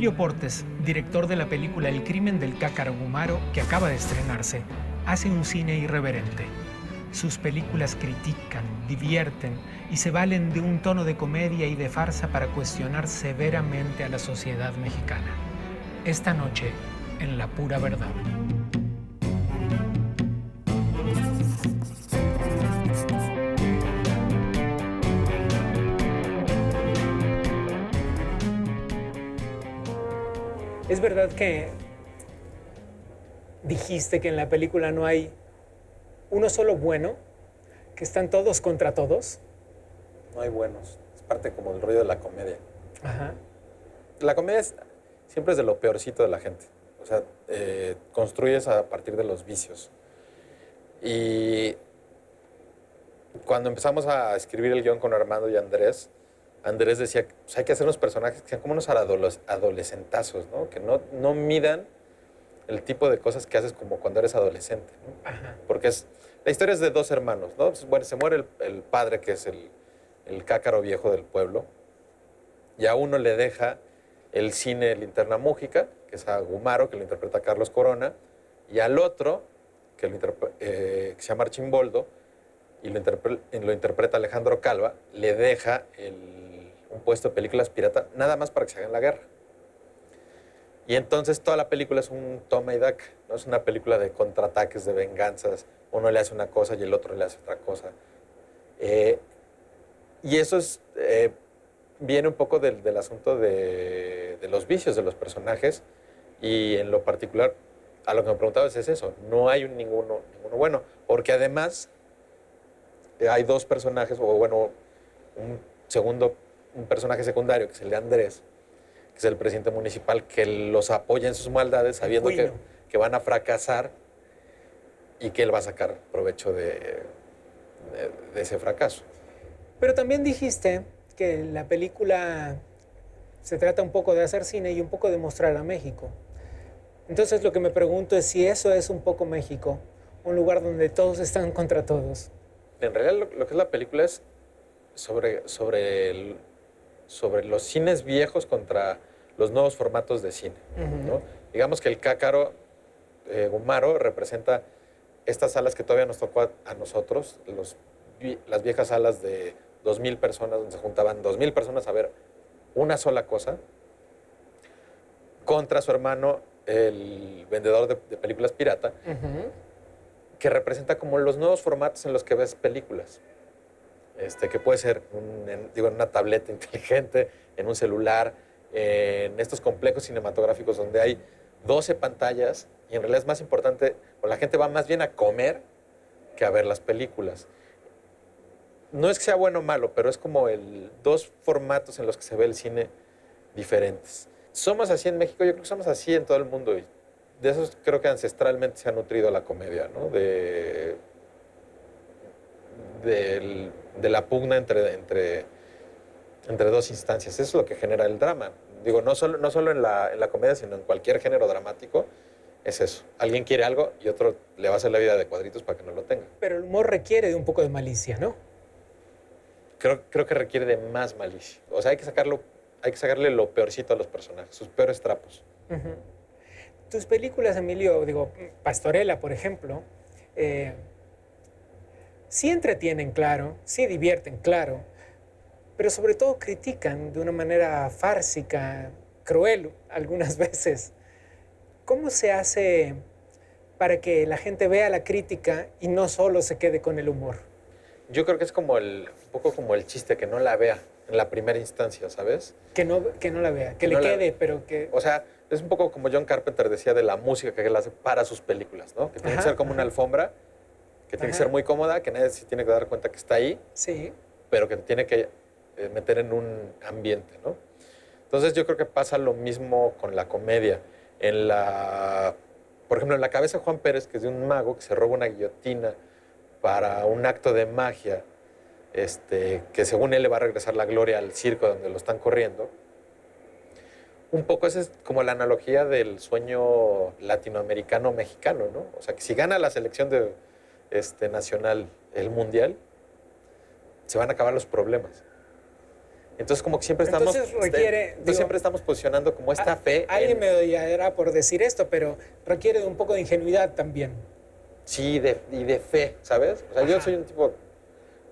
Emilio Portes, director de la película El crimen del cácaro Gumaro, que acaba de estrenarse, hace un cine irreverente. Sus películas critican, divierten y se valen de un tono de comedia y de farsa para cuestionar severamente a la sociedad mexicana. Esta noche, en La Pura Verdad. ¿Es verdad que dijiste que en la película no hay uno solo bueno, que están todos contra todos? No hay buenos. Es parte como del rollo de la comedia. Ajá. La comedia siempre es de lo peorcito de la gente. O sea, construyes a partir de los vicios. Y cuando empezamos a escribir el guión con Armando y Andrés, Andrés decía, pues hay que hacer unos personajes que sean como unos adolescentazos, ¿no? Que no midan el tipo de cosas que haces como cuando eres adolescente, ¿no? Ajá. Porque la historia es de dos hermanos, ¿no? Pues, bueno, se muere el padre, que es el cácaro viejo del pueblo, y a uno le deja el cine Linterna Múgica, que es a Gumaro, que lo interpreta Carlos Corona, y al otro, que se llama Archimboldo, y lo interpreta Alejandro Calva, le deja un puesto de películas pirata, nada más para que se hagan la guerra. Y entonces toda la película es un toma y daca, ¿no? Es una película de contraataques, de venganzas. Uno le hace una cosa y el otro le hace otra cosa. Y eso viene un poco del asunto de los vicios de los personajes. Y en lo particular, a lo que me preguntabas es eso. No hay ninguno bueno. Porque además hay dos personajes, o bueno, un personaje secundario, que es el de Andrés, que es el presidente municipal, que los apoya en sus maldades sabiendo que van a fracasar y que él va a sacar provecho de ese fracaso. Pero también dijiste que la película se trata un poco de hacer cine y un poco de mostrar a México. Entonces lo que me pregunto es si eso es un poco México, un lugar donde todos están contra todos. En realidad lo que es la película es sobre los cines viejos contra los nuevos formatos de cine, ¿no? Digamos que el cácaro Gumaro representa estas salas que todavía nos tocó a nosotros, las viejas salas de 2,000 personas, donde se juntaban 2,000 personas a ver una sola cosa, contra su hermano, el vendedor de películas pirata, que representa como los nuevos formatos en los que ves películas. Que puede ser en una tableta inteligente, en un celular, en estos complejos cinematográficos donde hay 12 pantallas y en realidad es más importante, o la gente va más bien a comer que a ver las películas. No es que sea bueno o malo, pero es como dos formatos en los que se ve el cine diferentes. Somos así en México, yo creo que somos así en todo el mundo y de eso creo que ancestralmente se ha nutrido la comedia, ¿no? De la pugna entre dos instancias. Eso es lo que genera el drama. Digo, no solo en la comedia, sino en cualquier género dramático, es eso. Alguien quiere algo y otro le va a hacer la vida de cuadritos para que no lo tenga. Pero el humor requiere de un poco de malicia, ¿no? Creo que requiere de más malicia. O sea, hay que sacarle lo peorcito a los personajes, sus peores trapos. Tus películas, Emilio, Pastorela, por ejemplo, sí entretienen, claro, sí divierten, claro, pero sobre todo critican de una manera fársica, cruel algunas veces. ¿Cómo se hace para que la gente vea la crítica y no solo se quede con el humor? Yo creo que es un poco como el chiste, que no la vea en la primera instancia, ¿sabes? Que no la vea, que le quede, pero que... O sea, es un poco como John Carpenter decía de la música que él hace para sus películas, ¿no? Que tiene que ser como una alfombra, que tiene que ser muy cómoda, que nadie se tiene que dar cuenta que está ahí, sí, pero que te tiene que meter en un ambiente, ¿no? Entonces yo creo que pasa lo mismo con la comedia. Por ejemplo, en La cabeza de Juan Pérez, que es de un mago que se roba una guillotina para un acto de magia, que según él le va a regresar la gloria al circo donde lo están corriendo. Un poco esa es como la analogía del sueño latinoamericano-mexicano, ¿no? O sea, que si gana la selección nacional el mundial, se van a acabar los problemas. Entonces, como que siempre estamos... Entonces requiere... Entonces siempre estamos posicionando como esta fe... Alguien me odiará por decir esto, pero requiere de un poco de ingenuidad también. Sí, y de fe, ¿sabes? O sea, yo soy un tipo...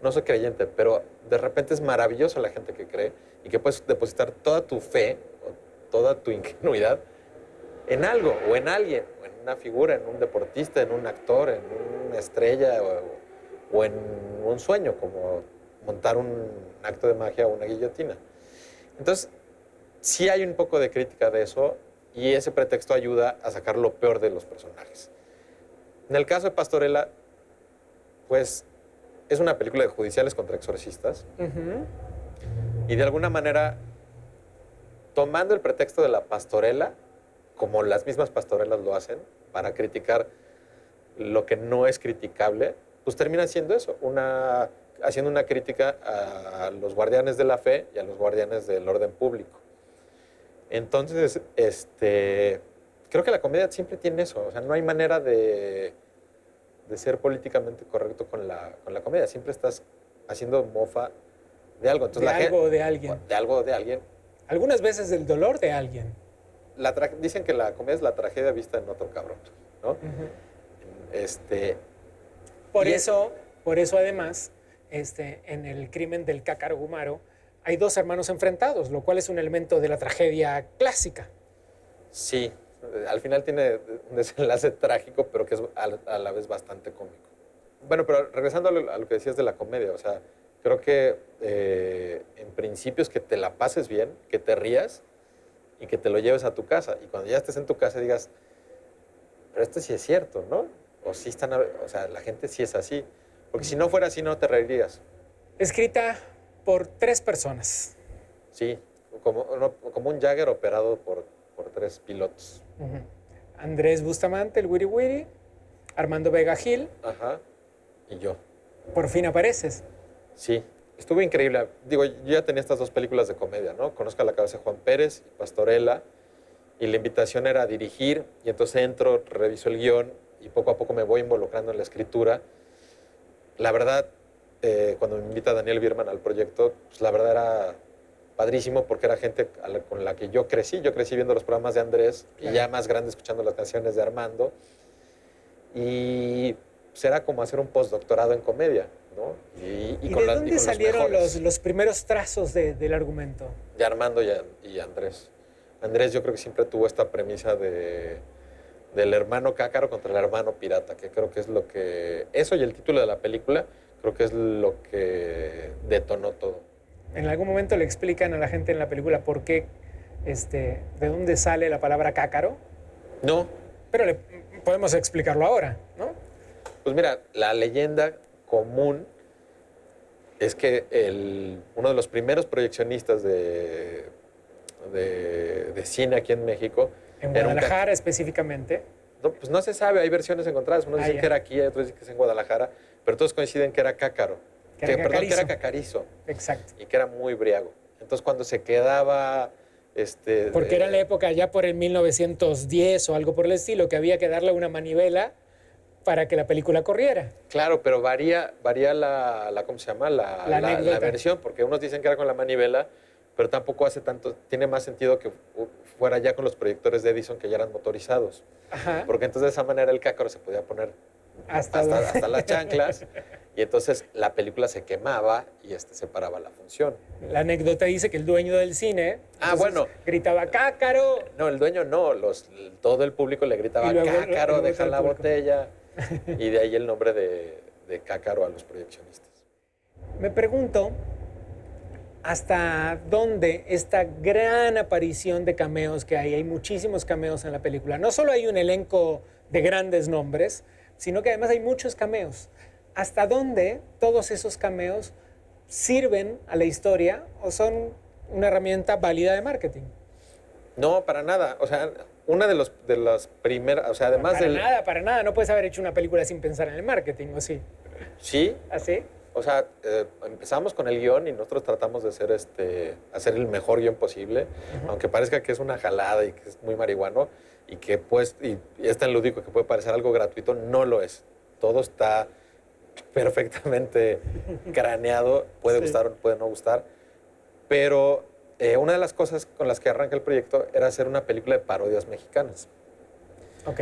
No soy creyente, pero de repente es maravilloso la gente que cree y que puedes depositar toda tu fe o toda tu ingenuidad en algo o en alguien, o en una figura, en un deportista, en un actor, en una estrella o en un sueño, como montar un acto de magia o una guillotina. Entonces, sí hay un poco de crítica de eso y ese pretexto ayuda a sacar lo peor de los personajes. En el caso de Pastorela, pues es una película de judiciales contra exorcistas y de alguna manera, tomando el pretexto de la pastorela, como las mismas pastorelas lo hacen, para criticar lo que no es criticable, pues termina siendo eso, haciendo una crítica a los guardianes de la fe y a los guardianes del orden público. Entonces, creo que la comedia siempre tiene eso, o sea, no hay manera de ser políticamente correcto con la comedia, siempre estás haciendo mofa de algo. Entonces, de algo o de alguien. De algo o de alguien. Algunas veces del dolor de alguien. Dicen que la comedia es la tragedia vista en otro cabrón, ¿no? Por eso además, en el crimen del Cácaro Gumaro, hay dos hermanos enfrentados, lo cual es un elemento de la tragedia clásica. Sí, al final tiene un desenlace trágico, pero que es a la vez bastante cómico. Bueno, pero regresando a lo que decías de la comedia, o sea, creo que en principio es que te la pases bien, que te rías y que te lo lleves a tu casa. Y cuando ya estés en tu casa digas, pero esto sí es cierto, ¿no? O sí están, o sea, la gente sí es así. Porque si no fuera así, no te reirías. Escrita por 3 personas. Sí, como un Jagger operado por 3 pilotos. Andrés Bustamante, el Wiri Wiri, Armando Vega Gil. Ajá, y yo. Por fin apareces. Sí, estuvo increíble. Digo, yo ya tenía estas 2 películas de comedia, ¿no? Conozco a la cabeza de Juan Pérez y Pastorela, y la invitación era a dirigir, y entonces entro, reviso el guión, y poco a poco me voy involucrando en la escritura. La verdad, cuando me invita Daniel Bierman al proyecto, pues la verdad era padrísimo porque era gente con la que yo crecí. Yo crecí viendo los programas de Andrés, claro, y ya más grande escuchando las canciones de Armando. Y pues era como hacer un postdoctorado en comedia, ¿no? ¿Y de dónde salieron los primeros trazos del argumento? De Armando y Andrés. Andrés yo creo que siempre tuvo esta premisa del hermano cácaro contra el hermano pirata, que creo que es lo que... Eso y el título de la película creo que es lo que detonó todo. En algún momento le explican a la gente en la película por qué, de dónde sale la palabra cácaro. No. Pero podemos explicarlo ahora, ¿no? Pues mira, la leyenda común es que uno de los primeros proyeccionistas de cine aquí en México... En Guadalajara específicamente. No, pues no se sabe, hay versiones encontradas. Unos dicen que era aquí, otros dicen que es en Guadalajara, pero todos coinciden que era cácaro. Que era cacarizo. Exacto. Y que era muy briago. Entonces cuando se quedaba... Porque era la época ya por el 1910 o algo por el estilo, que había que darle una manivela para que la película corriera. Claro, pero varía la ¿cómo se llama? La versión, porque unos dicen que era con la manivela, pero tampoco hace tanto, tiene más sentido que fuera ya con los proyectores de Edison que ya eran motorizados. Ajá. Porque entonces de esa manera el cácaro se podía poner hasta las chanclas y entonces la película se quemaba y se paraba la función. La anécdota dice que el dueño del cine gritaba cácaro. No, el dueño no, todo el público le gritaba cácaro, deja la botella y de ahí el nombre de cácaro a los proyeccionistas. Me pregunto hasta dónde esta gran aparición de cameos que hay muchísimos cameos en la película. No solo hay un elenco de grandes nombres, sino que además hay muchos cameos. ¿Hasta dónde todos esos cameos sirven a la historia o son una herramienta válida de marketing? No, para nada. O sea, una de las primeras, o sea, además Para nada. No puedes haber hecho una película sin pensar en el marketing, ¿o sí? Sí. ¿Así? O sea, empezamos con el guión y nosotros tratamos de hacer el mejor guión posible, aunque parezca que es una jalada y que es muy marihuano y que y es tan lúdico que puede parecer algo gratuito, no lo es. Todo está perfectamente craneado, puede gustar o puede no gustar, Pero una de las cosas con las que arranca el proyecto era hacer una película de parodias mexicanas. Ok.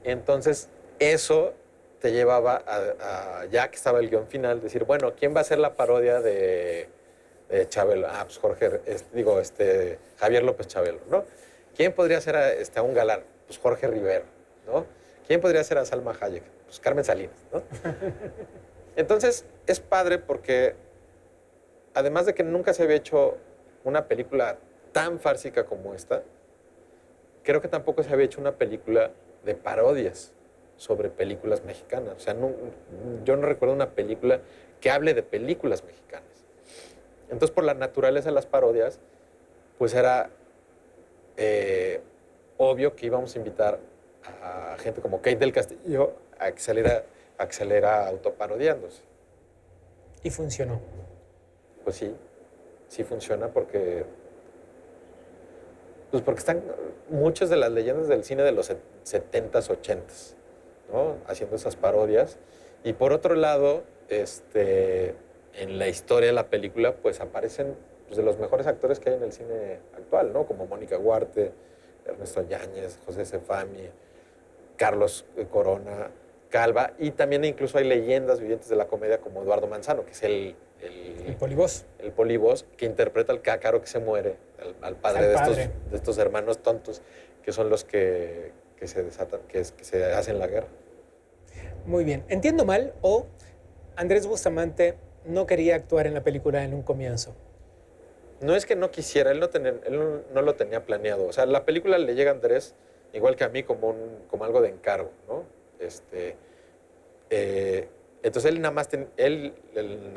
Entonces, eso te llevaba ya que estaba el guión final, decir, bueno, ¿quién va a hacer la parodia de Chabelo? Ah, pues Jorge, Javier López Chabelo, ¿no? ¿Quién podría ser a un galán? Pues Jorge Rivero, ¿no? ¿Quién podría ser a Salma Hayek? Pues Carmen Salinas, ¿no? Entonces, es padre porque, además de que nunca se había hecho una película tan fársica como esta, creo que tampoco se había hecho una película de parodias sobre películas mexicanas. O sea, yo no recuerdo una película que hable de películas mexicanas. Entonces, por la naturaleza de las parodias, pues era obvio que íbamos a invitar a gente como Kate del Castillo a que saliera autoparodiándose. Y funcionó. Pues sí funciona porque están muchas de las leyendas del cine de los 70s, 80s, ¿no? Haciendo esas parodias. Y por otro lado, en la historia de la película, pues aparecen de los mejores actores que hay en el cine actual, ¿no? Como Mónica Huarte, Ernesto Yáñez, José Sefami, Carlos Corona, Calva, y también incluso hay leyendas vivientes de la comedia como Eduardo Manzano, que es el Polibos. El Polibos, que interpreta al cácaro que se muere, al padre de estos hermanos tontos, que son los que se desatan, que se hacen la guerra. Muy bien. ¿Entiendo mal o Andrés Bustamante no quería actuar en la película en un comienzo? No es que no quisiera, él no lo tenía planeado. O sea, la película le llega a Andrés, igual que a mí, como algo de encargo, ¿no? Entonces él nada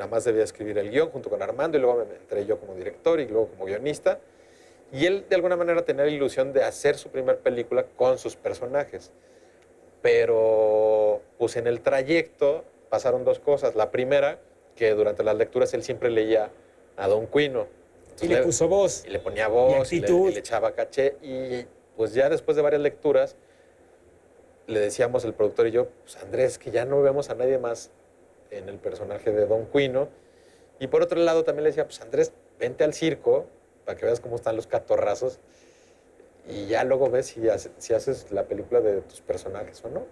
más debía escribir el guión junto con Armando, y luego me entré yo como director y luego como guionista. Y él de alguna manera tenía la ilusión de hacer su primer película con sus personajes. Pero pues en el trayecto pasaron dos cosas. La primera, que durante las lecturas él siempre leía a Don Cuino. Y le puso voz. Y le ponía voz, y le echaba caché. Y pues ya después de varias lecturas, le decíamos el productor y yo, pues Andrés, que ya no vemos a nadie más en el personaje de Don Cuino. Y por otro lado también le decía, pues Andrés, vente al circo para que veas cómo están los catorrazos y ya luego ves si haces la película de tus personajes o no.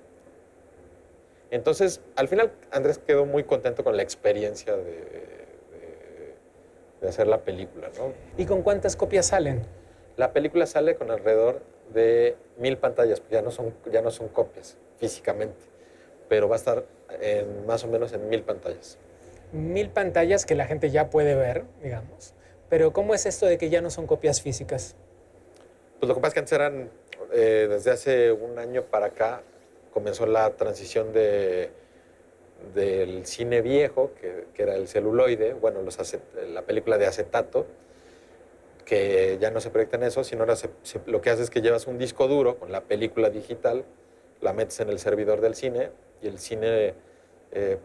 Entonces, al final, Andrés quedó muy contento con la experiencia de hacer la película, ¿no? ¿Y con cuántas copias salen? La película sale con alrededor de 1000 pantallas, pues ya no son copias físicamente, pero va a estar más o menos en 1000 pantallas. 1000 pantallas que la gente ya puede ver, digamos. Pero ¿cómo es esto de que ya no son copias físicas? Pues lo que pasa es que antes eran, desde hace un año para acá, comenzó la transición del cine viejo, que era el celuloide, bueno, la película de acetato, que ya no se proyecta en eso, sino ahora lo que haces es que llevas un disco duro con la película digital, la metes en el servidor del cine y el cine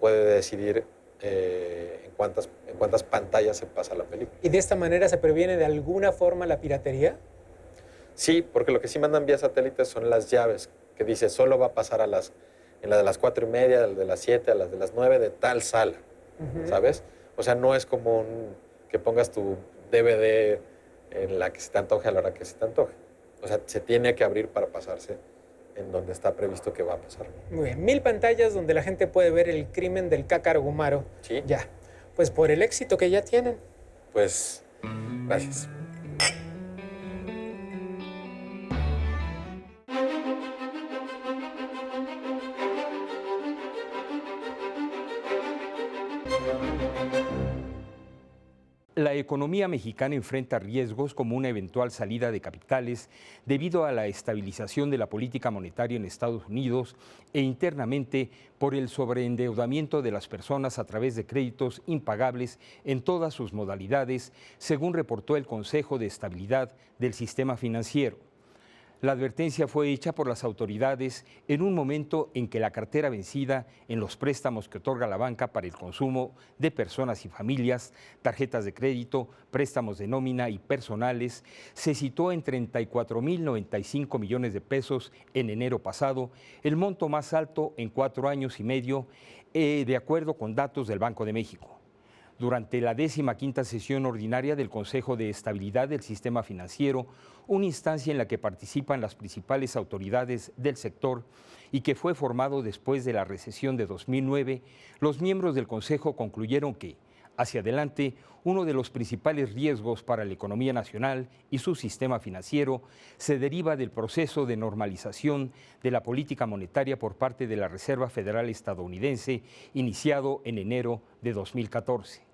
puede decidir en cuántas pantallas se pasa la película. ¿Y de esta manera se previene de alguna forma la piratería? Sí, porque lo que sí mandan vía satélite son las llaves, que dice solo va a pasar en la de las 4:30, a las de las 7, a las de las 9 de tal sala, ¿sabes? O sea, no es como que pongas tu DVD en la que se te antoje a la hora que se te antoje. O sea, se tiene que abrir para pasarse en donde está previsto que va a pasar. Muy bien, 1000 pantallas donde la gente puede ver el crimen del cácaro Gumaro. Sí. Ya, pues por el éxito que ya tienen. Pues, gracias. La economía mexicana enfrenta riesgos como una eventual salida de capitales debido a la estabilización de la política monetaria en Estados Unidos e internamente por el sobreendeudamiento de las personas a través de créditos impagables en todas sus modalidades, según reportó el Consejo de Estabilidad del Sistema Financiero. La advertencia fue hecha por las autoridades en un momento en que la cartera vencida en los préstamos que otorga la banca para el consumo de personas y familias, tarjetas de crédito, préstamos de nómina y personales, se situó en 34.095 millones de pesos en enero pasado, el monto más alto en 4 años y medio, de acuerdo con datos del Banco de México. durante la 15ª sesión ordinaria del Consejo de Estabilidad del Sistema Financiero, una instancia en la que participan las principales autoridades del sector y que fue formado después de la recesión de 2009, los miembros del Consejo concluyeron que, hacia adelante, uno de los principales riesgos para la economía nacional y su sistema financiero se deriva del proceso de normalización de la política monetaria por parte de la Reserva Federal estadounidense, iniciado en enero de 2014.